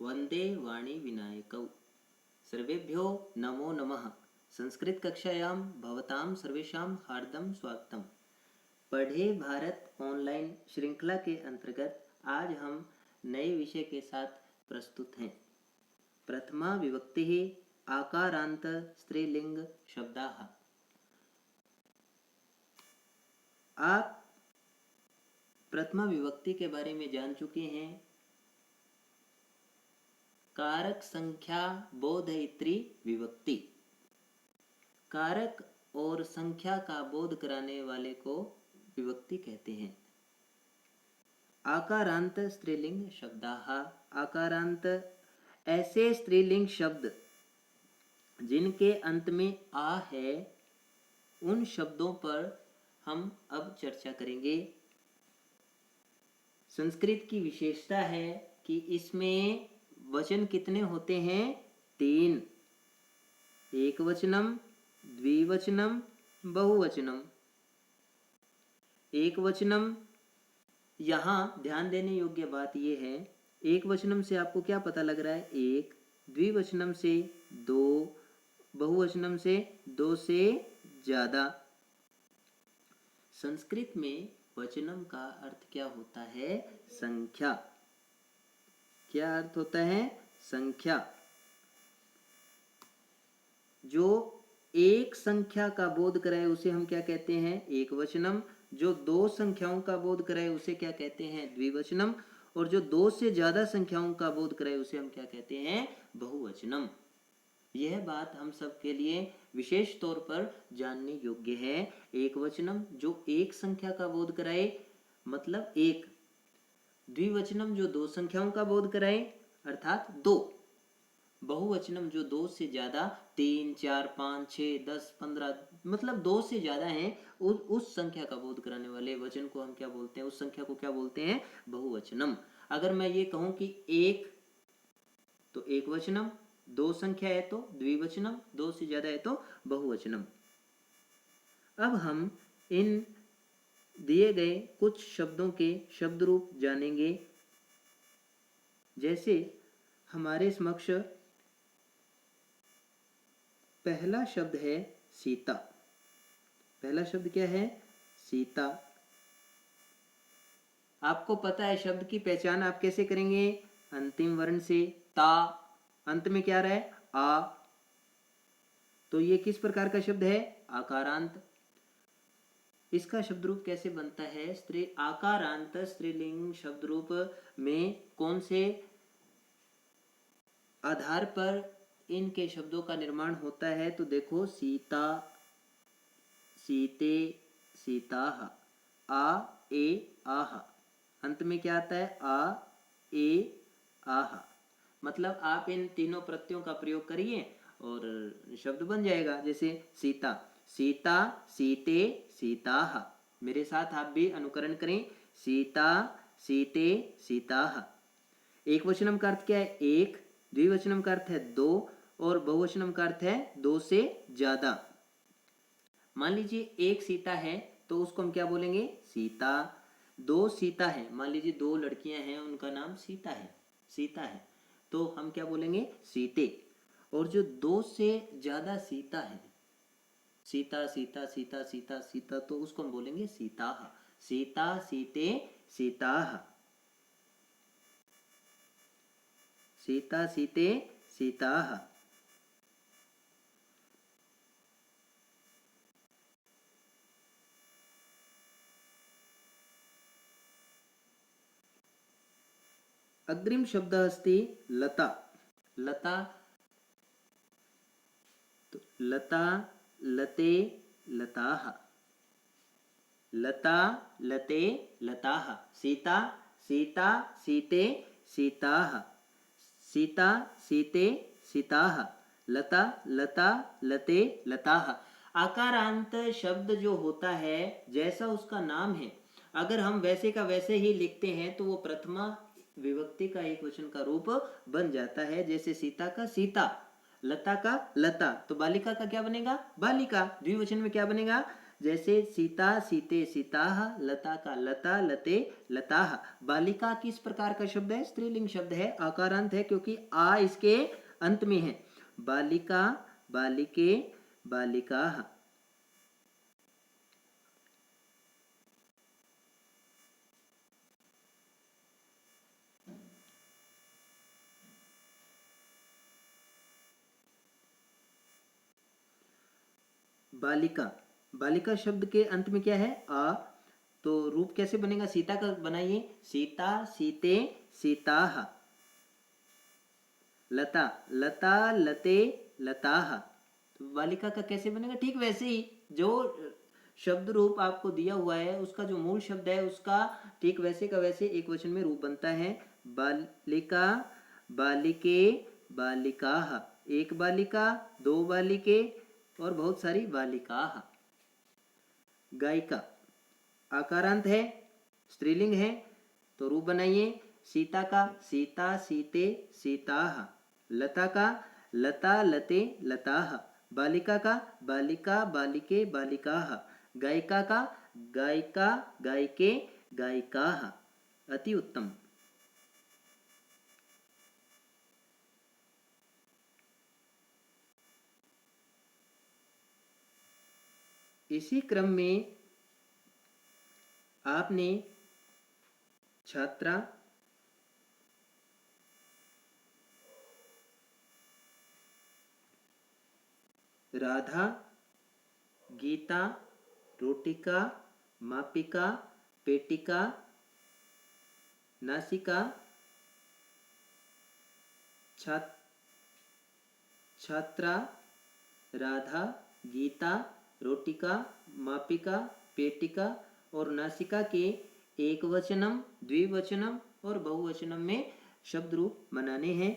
वंदे वाणी विनायकौ। सर्वेभ्यो नमो नमः। संस्कृत कक्षायां भवतां सर्वेषां हार्दं स्वागतम्। पढ़े भारत ऑनलाइन श्रृंखला के अंतर्गत आज हम नए विषय के साथ प्रस्तुत हैं। प्रथमा विभक्ति आकारांत स्त्रीलिंग शब्दाः। आप प्रथमा विभक्ति के बारे में जान चुके हैं। कारक संख्या बोधयित्री विभक्ति। कारक और संख्या का बोध कराने वाले को विभक्ति कहते हैं। आकारांत स्त्रीलिंग शब्दाः। आकारांत ऐसे स्त्रीलिंग शब्द जिनके अंत में आ है, उन शब्दों पर हम अब चर्चा करेंगे। संस्कृत की विशेषता है कि इसमें वचन कितने होते हैं? 3। एकवचनम, द्विवचनम, बहुवचनम। एकवचनम, यहाँ ध्यान देने योग्य बात यह है, एकवचनम से आपको क्या पता लग रहा है? 1, द्विवचनम से 2, बहुवचनम से 2 से ज़्यादा। संस्कृत में वचनम का अर्थ क्या होता है? संख्या। क्या अर्थ होता है? संख्या। जो एक संख्या का बोध कराए उसे हम क्या कहते हैं? एकवचनम। जो 2 संख्याओं का बोध कराए उसे क्या कहते हैं? द्विवचनम। और जो 2 से ज्यादा संख्याओं का बोध कराए उसे हम क्या कहते हैं? बहुवचनम। यह बात हम सब के लिए विशेष तौर पर जानने योग्य है। एकवचनम जो एक संख्या का बोध कराए मतलब 1। द्विवचनम जो 2 संख्याओं का बोध कराए अर्थात 2। बहुवचनम जो 2 से ज्यादा 3, 4, 5, 6, 10, 15 मतलब 2 से ज्यादा हैं, उस संख्या का बोध कराने वाले वचन को हम क्या बोलते हैं? उस संख्या को क्या बोलते हैं? बहुवचनम। अगर मैं ये कहूं कि 1 तो एकवचनम, 2 संख्या है तो द्विवचनम, 2 से ज्यादा है तो बहुवचनम। अब हम इन दिए गए कुछ शब्दों के शब्द रूप जानेंगे। जैसे हमारे समक्ष पहला शब्द है सीता। पहला शब्द क्या है? सीता। आपको पता है शब्द की पहचान आप कैसे करेंगे? अंतिम वर्ण से ता, अंत में क्या रहे? आ। तो ये किस प्रकार का शब्द है? आकारांत। इसका शब्द रूप कैसे बनता है? आकारांत स्त्रीलिंग शब्द रूप में कौन से आधार पर इनके शब्दों का निर्माण होता है? तो देखो, सीता, सीते, सीताः, आ, ए, आह। अंत में क्या आता है? आ, ए, आह। मतलब आप इन तीनों प्रत्ययों का प्रयोग करिए और शब्द बन जाएगा। जैसे सीता, सीता, सीते, सीताः। मेरे साथ आप भी अनुकरण करें। सीता, सीते, सीताः। एक वचनम का अर्थ क्या है? 1, द्विवचनम का अर्थ है 2 और बहुवचनम का अर्थ है 2 से ज्यादा। मान लीजिए 1 सीता है तो उसको हम क्या बोलेंगे? सीता। 2 सीता है, मान लीजिए 2 लड़कियां हैं, उनका नाम सीता है, सीता है, तो हम क्या बोलेंगे? सीते। और जो 2 से ज्यादा सीता है, सीता, सीता, सीता, सीता, सीता, तो उसको हम बोलेंगे सीताः। सीता, सीते, सीताः। सीता, सीते, सीताः। अग्रिम शब्दः अस्ति लता। लता, तो लता, लते, लताः। लता, लते, लताः। सीता, सीता, सीते, सीताः। सीता, सीते, सीताः। लता, लता, लते, लताः। आकारांत शब्द जो होता है, जैसा उसका नाम है, अगर हम वैसे का वैसे ही लिखते हैं तो वो प्रथमा विभक्ति का एक वचन का रूप बन जाता है। जैसे सीता का सीता, लता का लता, तो बालिका का क्या बनेगा? बालिका। द्विवचन में क्या बनेगा? जैसे सीता सीते सीताः, लता का लता लते लताः। बालिका किस प्रकार का शब्द है? स्त्रीलिंग शब्द है, आकारांत है क्योंकि आ इसके अंत में है। बालिका बालिके बालिकाः। बालिका, बालिका शब्द के अंत में क्या है? आ। तो रूप कैसे बनेगा? सीता का बनाइए, सीता सीते सीताः। लता लता लते लताः। तो बालिका का कैसे बनेगा? ठीक वैसे ही जो शब्द रूप आपको दिया हुआ है उसका जो मूल शब्द है उसका ठीक वैसे का वैसे एक वचन में रूप बनता है। बालिका बालिके बालिकाः। एक बालिका, दो बालिके और बहुत सारी बालिकाः। गायिका आकारांत है, स्त्रीलिंग है, तो रूप बनाइए, सीता का सीता सीते सीताः। लता का लता लते लताः। बालिका का बालिका बालिके बालिकाः। गायिका का गायिका गायिके गायिकाः। अति उत्तम। इसी क्रम में आपने छात्रा राधा, गीता, रोटिका, मापिका, पेटिका, नासिका, छात्रा, राधा, गीता, रोटिका, मापिका, पेटिका और नासिका के एक वचनम, द्विवचनम और बहुवचनम में शब्द रूप बनाने हैं।